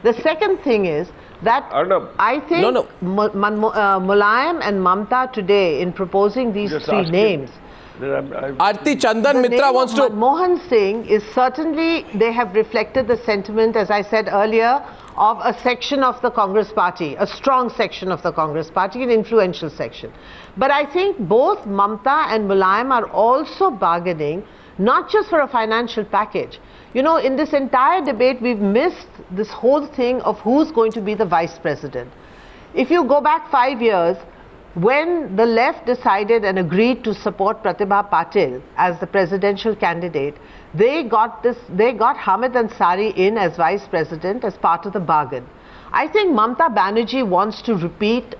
The second thing is that I think Mulayam and Mamta today, in proposing these three names, Aarti, Chandan Mitra wants to... Manmohan Singh is certainly, they have reflected the sentiment, as I said earlier, of a section of the Congress party, a strong section of the Congress party, an influential section. But I think both Mamta and Mulayam are also bargaining, not just for a financial package. You know, in this entire debate, we've missed this whole thing of who's going to be the vice president. If you go back 5 years, when the left decided and agreed to support Pratibha Patil as the presidential candidate, they got Hamid Ansari in as vice president as part of the bargain. I think Mamta Banerjee wants to repeat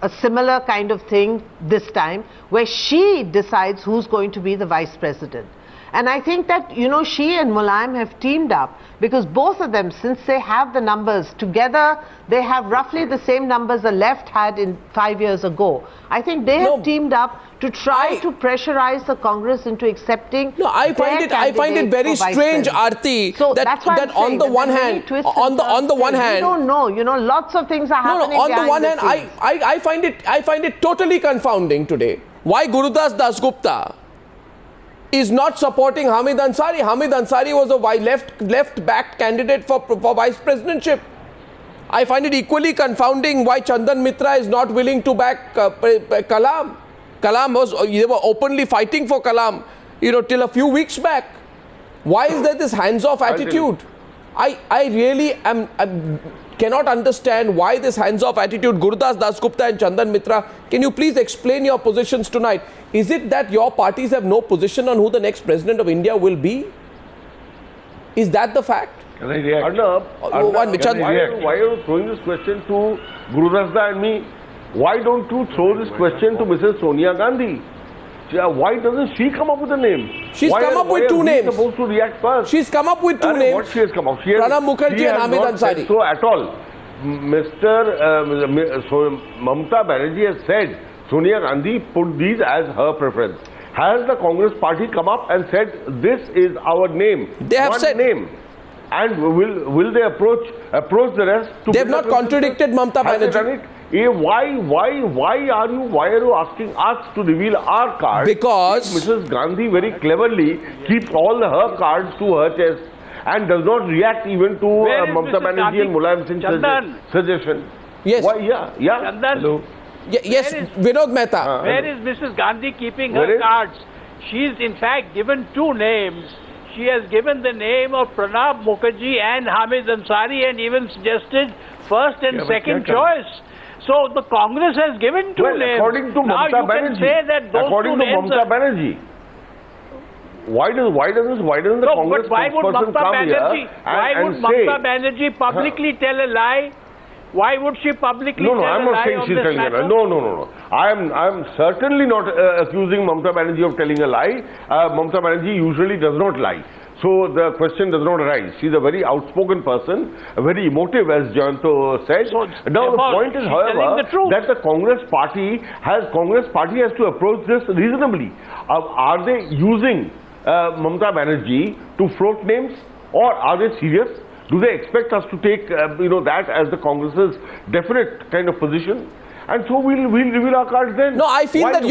a similar kind of thing this time, where she decides who's going to be the vice president. And I think that, you know, she and Mulayam have teamed up, because both of them, since they have the numbers together, they have roughly the same numbers the left had in 5 years ago. I think they have teamed up to try to pressurize the Congress into accepting. No, I find it very strange, Aarti, so that on the one hand, we don't know, you know, lots of things are happening. On the one hand, I find it totally confounding today. Why Gurudas Dasgupta is not supporting Hamid Ansari? Hamid Ansari was a left-backed candidate for vice presidentship. I find it equally confounding why Chandan Mitra is not willing to back Kalam. They were openly fighting for Kalam, you know, till a few weeks back. Why is there this hands-off attitude? I really cannot understand why this hands-off attitude. Gurudas Dasgupta and Chandan Mitra, can you please explain your positions tonight? Is it that your parties have no position on who the next president of India will be? Is that the fact? Can I react? Why are you throwing this question to Gurudas and me? Why don't you throw this question to Mrs. Sonia Gandhi? Why doesn't she come up with a name? She's come up with two names. Supposed to react first? She's come up with two names. What she has come up? Pranab Mukherjee and Hamid Ansari. So at all, Mamta Banerjee has said Sonia Gandhi put these as her preference. Has the Congress party come up and said this is our name? They have said name. And will they approach the rest? They have not contradicted Mamta Banerjee. Why are you asking us to reveal our cards? Because Mrs. Gandhi very cleverly keeps all her cards to her chest and does not react even to Mamta Banerjee and Mulayam Singh's suggestion. Yes. Why? Yeah. Chandan. Hello. Yes, Vinod Mehta. Where is Mrs. Gandhi keeping her cards? She is in fact given two names. She has given the name of Pranab Mukherjee and Hamid Ansari, and even suggested first and second choice. So the Congress has given two names. According to Mamta Banerjee, why doesn't the Congress spokesperson come here and say? Why would Mamta Banerjee publicly tell a lie? Why would she publicly tell a lie? I'm not saying she's telling a lie. No. I'm certainly not accusing Mamta Banerjee of telling a lie. Mamta Banerjee usually does not lie. So the question does not arise. She's a very outspoken person, very emotive, as Jayanto said. So now the point is, however, that the Congress party has to approach this reasonably. Are they using Mamta Banerjee to float names, or are they serious? Do they expect us to take that as the Congress's definite kind of position? And so we'll reveal our cards then. No, I feel that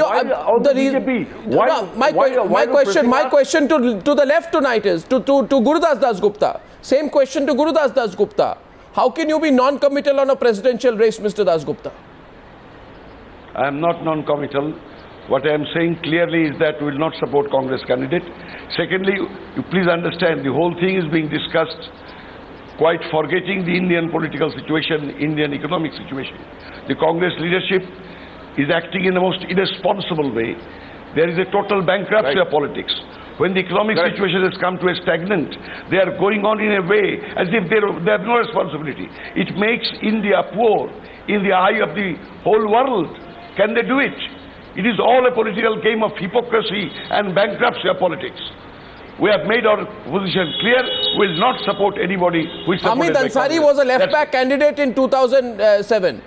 my question to the left tonight is to Gurudas Dasgupta. Same question to Gurudas Dasgupta. How can you be non-committal on a presidential race, Mr. Dasgupta? I am not non-committal. What I am saying clearly is that we will not support Congress candidate. Secondly, you please understand, the whole thing is being discussed quite forgetting the Indian political situation, Indian economic situation. The Congress leadership is acting in the most irresponsible way. There is a total bankruptcy of politics. When the economic situation has come to a stagnant, they are going on in a way as if they have no responsibility. It makes India poor in the eye of the whole world. Can they do it? It is all a political game of hypocrisy and bankruptcy of politics. We have made our position clear. We will not support anybody who is supported Hamid Ansari was a left-back candidate in 2007.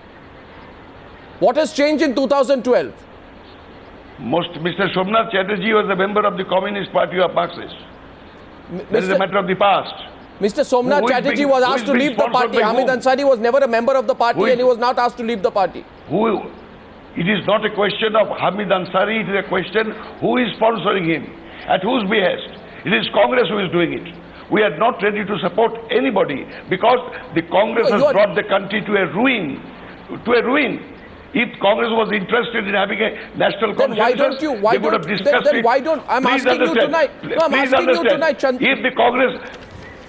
What has changed in 2012? Mr. Somnath Chatterjee was a member of the Communist Party of Marxists. That is a matter of the past. Mr. Somnath Who is Chatterjee being- was who asked is to being leave the sponsored party. by Hamid whom? Ansari was never a member of the party Who is- and he was not asked to leave the party. It is not a question of Hamid Ansari, it is a question who is sponsoring him, at whose behest. It is Congress who is doing it. We are not ready to support anybody because the Congress No, has you are- brought the country to a ruin. To a ruin. If Congress was interested in having a national Then consensus, why don't you- why they would have don't- discussed then it. why don't- I'm Please asking you understand. tonight. No, I'm Please asking you understand. tonight, Chand- If the Congress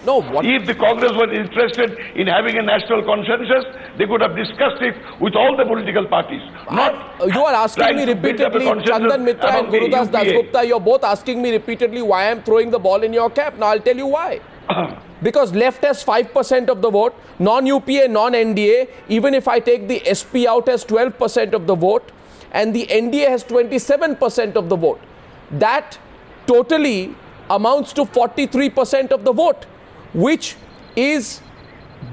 No, what? If the Congress was interested in having a national consensus, they could have discussed it with all the political parties. Not You are asking trying me to build up a repeatedly, consensus Chandan Mitra and among the Gurudas UPA. Dasgupta, you're both asking me repeatedly why I'm throwing the ball in your cap. Now I'll tell you why. Because left has 5% of the vote, non-UPA, non-NDA, even if I take the SP out, has 12% of the vote, and the NDA has 27% of the vote. That totally amounts to 43% of the vote, which is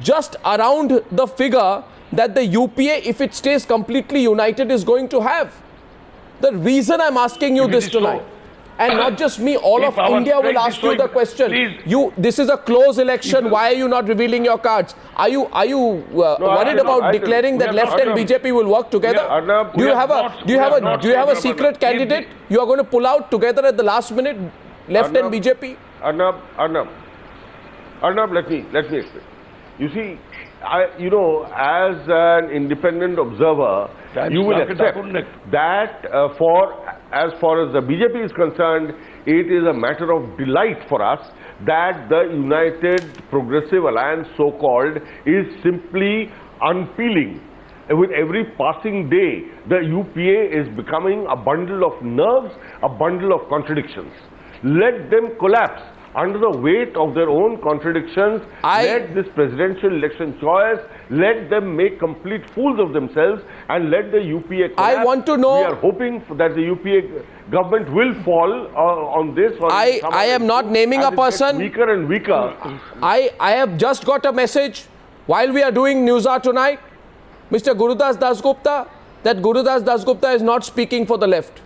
just around the figure that the UPA, if it stays completely united, is going to have. The reason I'm asking you If it this is so, tonight, and not just me, all if of our India will strength ask is you so- the question. please. This is a close election. If- Why are you not revealing your cards? Are you worried I about don't. declaring We that are left not- and BJP will work together? Arnab, Do you we are have not- a do you we have are a not do you have a talking about secret that. candidate you are going to pull out together at the last minute, left and Arnab- BJP? Arnab, let me explain. You see, as an independent observer, Times you will market accept according- that as far as the BJP is concerned, it is a matter of delight for us that the United Progressive Alliance, so-called, is simply unpeeling. With every passing day, the UPA is becoming a bundle of nerves, a bundle of contradictions. Let them collapse under the weight of their own contradictions. Let this presidential election choice, let them make complete fools of themselves and let the UPA collapse. I want to know- We are hoping that the UPA government will fall on this. Or I am not naming as a it gets person. weaker and weaker. I have just got a message while we are doing Newshour tonight, Mr. Gurudas Dasgupta, that Gurudas Dasgupta is not speaking for the left.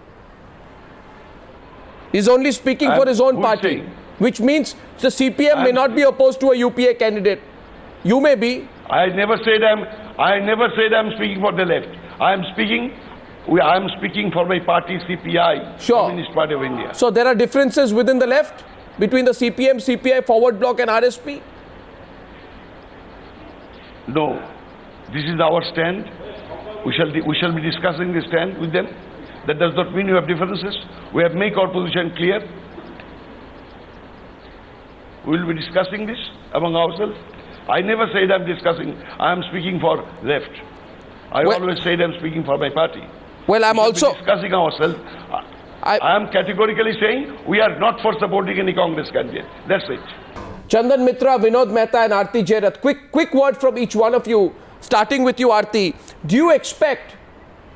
He's only speaking for his own who's party, saying? which means the CPM may not be opposed to a UPA candidate. You may be. I never said I'm speaking for the left. I am speaking for my party CPI, Sure. Communist Party of India. So there are differences within the left between the CPM, CPI, Forward Bloc and RSP? No, this is our stand. We shall be discussing the stand with them. That does not mean we have differences. We have made our position clear. We will be discussing this among ourselves. I never said I'm speaking for left. I Well- always said I'm speaking for my party. Well, I'm We shall also... be discussing ourselves. I am categorically saying we are not for supporting any Congress candidate. That's it. Chandan Mitra, Vinod Mehta and Aarti Jairath. Quick word from each one of you, starting with you, Aarti. Do you expect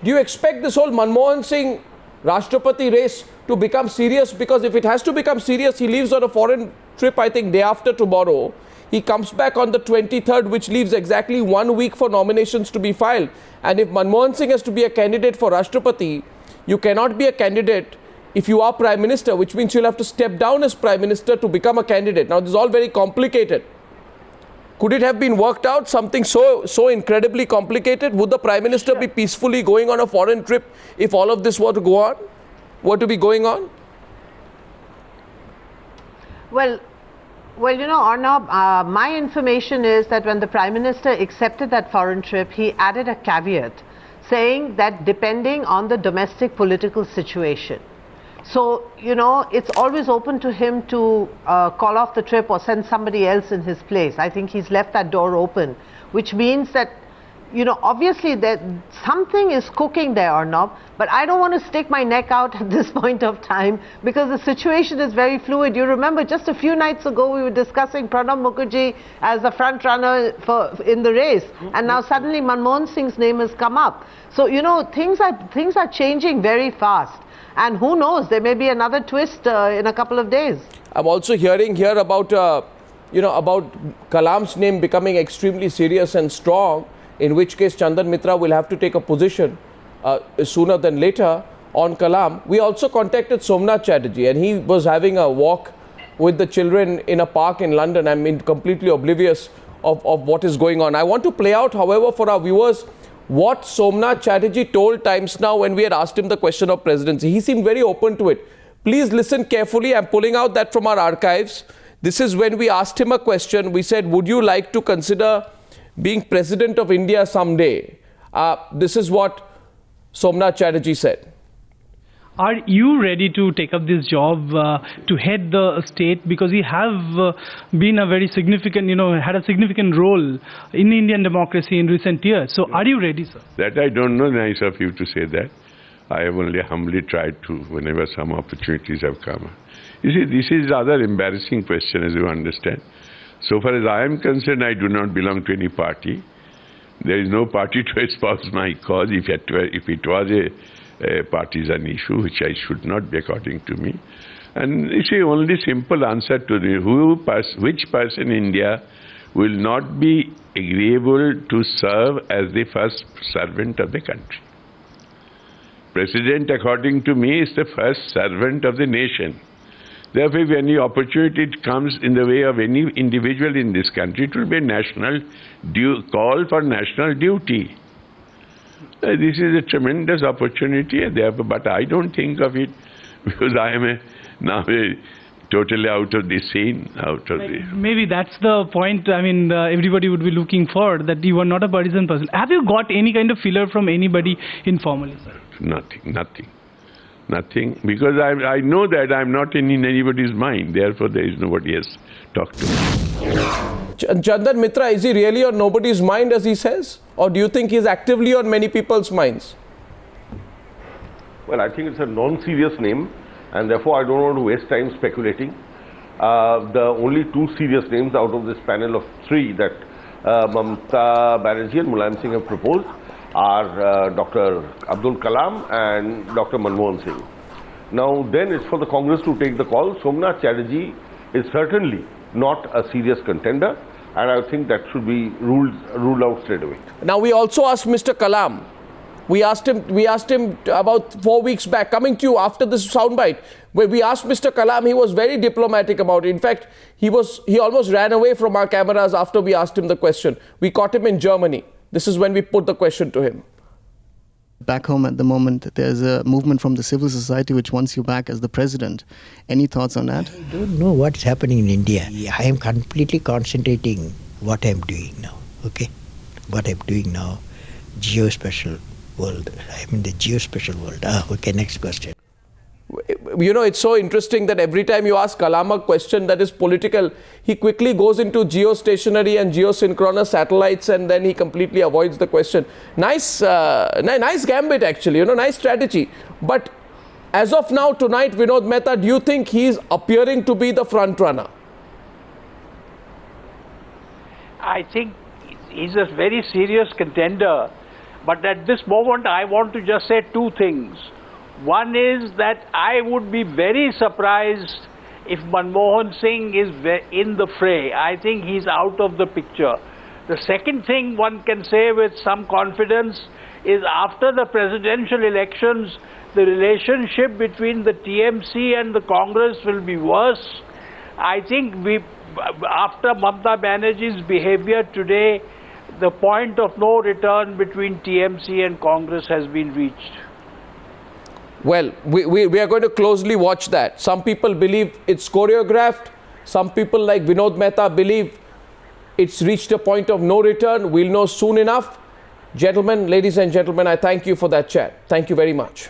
this whole Manmohan Singh Rashtrapati race to become serious? Because if it has to become serious, he leaves on a foreign trip, I think, day after tomorrow. He comes back on the 23rd, which leaves exactly 1 week for nominations to be filed. And if Manmohan Singh has to be a candidate for Rashtrapati, you cannot be a candidate if you are Prime Minister, which means you'll have to step down as Prime Minister to become a candidate. Now, this is all very complicated. Could it have been worked out, something so incredibly complicated? Would the Prime Minister be peacefully going on a foreign trip if all of this were to go on, were to be going on? Well, Arnab, my information is that when the Prime Minister accepted that foreign trip, he added a caveat saying that depending on the domestic political situation. So, it's always open to him to call off the trip or send somebody else in his place. I think he's left that door open, which means that, obviously that something is cooking there, Arnab, but I don't want to stick my neck out at this point of time because the situation is very fluid. You remember just a few nights ago we were discussing Pranab Mukherjee as the front runner in the race, and now suddenly Manmohan Singh's name has come up. So, things are changing very fast. And who knows, there may be another twist in a couple of days. I'm also hearing here about, about Kalam's name becoming extremely serious and strong, in which case Chandan Mitra will have to take a position sooner than later on Kalam. We also contacted Somnath Chatterjee, and he was having a walk with the children in a park in London. I'm completely oblivious of what is going on. I want to play out, however, for our viewers, what Somnath Chatterjee told Times Now when we had asked him the question of presidency. He seemed very open to it. Please listen carefully. I'm pulling out that from our archives. This is when we asked him a question. We said, would you like to consider being president of India someday? This is what Somnath Chatterjee said. Are you ready to take up this job to head the state? Because you have been a very significant, had a significant role in Indian democracy in recent years. So are you ready, sir? That I don't know. Nice of you to say that. I have only humbly tried to whenever some opportunities have come. You see, this is a rather embarrassing question, as you understand. So far as I am concerned, I do not belong to any party. There is no party to espouse my cause if it was a partisan issue, which I should not be according to me. And you see, only simple answer to which person in India will not be agreeable to serve as the first servant of the country. President, according to me, is the first servant of the nation. Therefore, if any opportunity comes in the way of any individual in this country, it will be a national call for national duty. This is a tremendous opportunity, therefore, but I don't think of it because I am now totally out of the scene, Maybe that's the point. I mean, everybody would be looking for, that you are not a partisan person. Have you got any kind of filler from anybody informally, sir? Nothing, because I know that I'm not in anybody's mind, therefore there is nobody else talk to me. Chandan Mitra, is he really on nobody's mind, as he says? Or do you think he's actively on many people's minds? Well, I think it's a non-serious name, and therefore I don't want to waste time speculating. The only two serious names out of this panel of three that Mamta Banerjee and Mulayam Singh have proposed are Dr. Abdul Kalam and Dr. Manmohan Singh. Now then it's for the Congress to take the call. Somnath Chatterjee is certainly not a serious contender, and I think that should be ruled out straight away. Now we also asked Mr. Kalam. We asked him about 4 weeks back, coming to you after this soundbite, where we asked Mr. Kalam. He was very diplomatic about it. In fact, he almost ran away from our cameras after we asked him the question. We caught him in Germany. This is when we put the question to him. Back home at the moment, there's a movement from the civil society which wants you back as the president. Any thoughts on that? I don't know what's happening in India. I am completely concentrating what I'm doing now, okay? What I'm doing now, geospatial world. I'm in the geospatial world. Okay, next question. It's so interesting that every time you ask Kalam a question that is political, he quickly goes into geostationary and geosynchronous satellites, and then he completely avoids the question. Nice gambit, actually, nice strategy. But as of now, tonight, Vinod Mehta, do you think he's appearing to be the front runner? I think he's a very serious contender. But at this moment, I want to just say two things. One is that I would be very surprised if Manmohan Singh is in the fray. I think he's out of the picture. The second thing one can say with some confidence is after the presidential elections, the relationship between the TMC and the Congress will be worse. I think after Mamta Banerjee's behavior today, the point of no return between TMC and Congress has been reached. Well, we are going to closely watch that. Some people believe it's choreographed. Some people like Vinod Mehta believe it's reached a point of no return. We'll know soon enough. Gentlemen, ladies and gentlemen, I thank you for that chat. Thank you very much.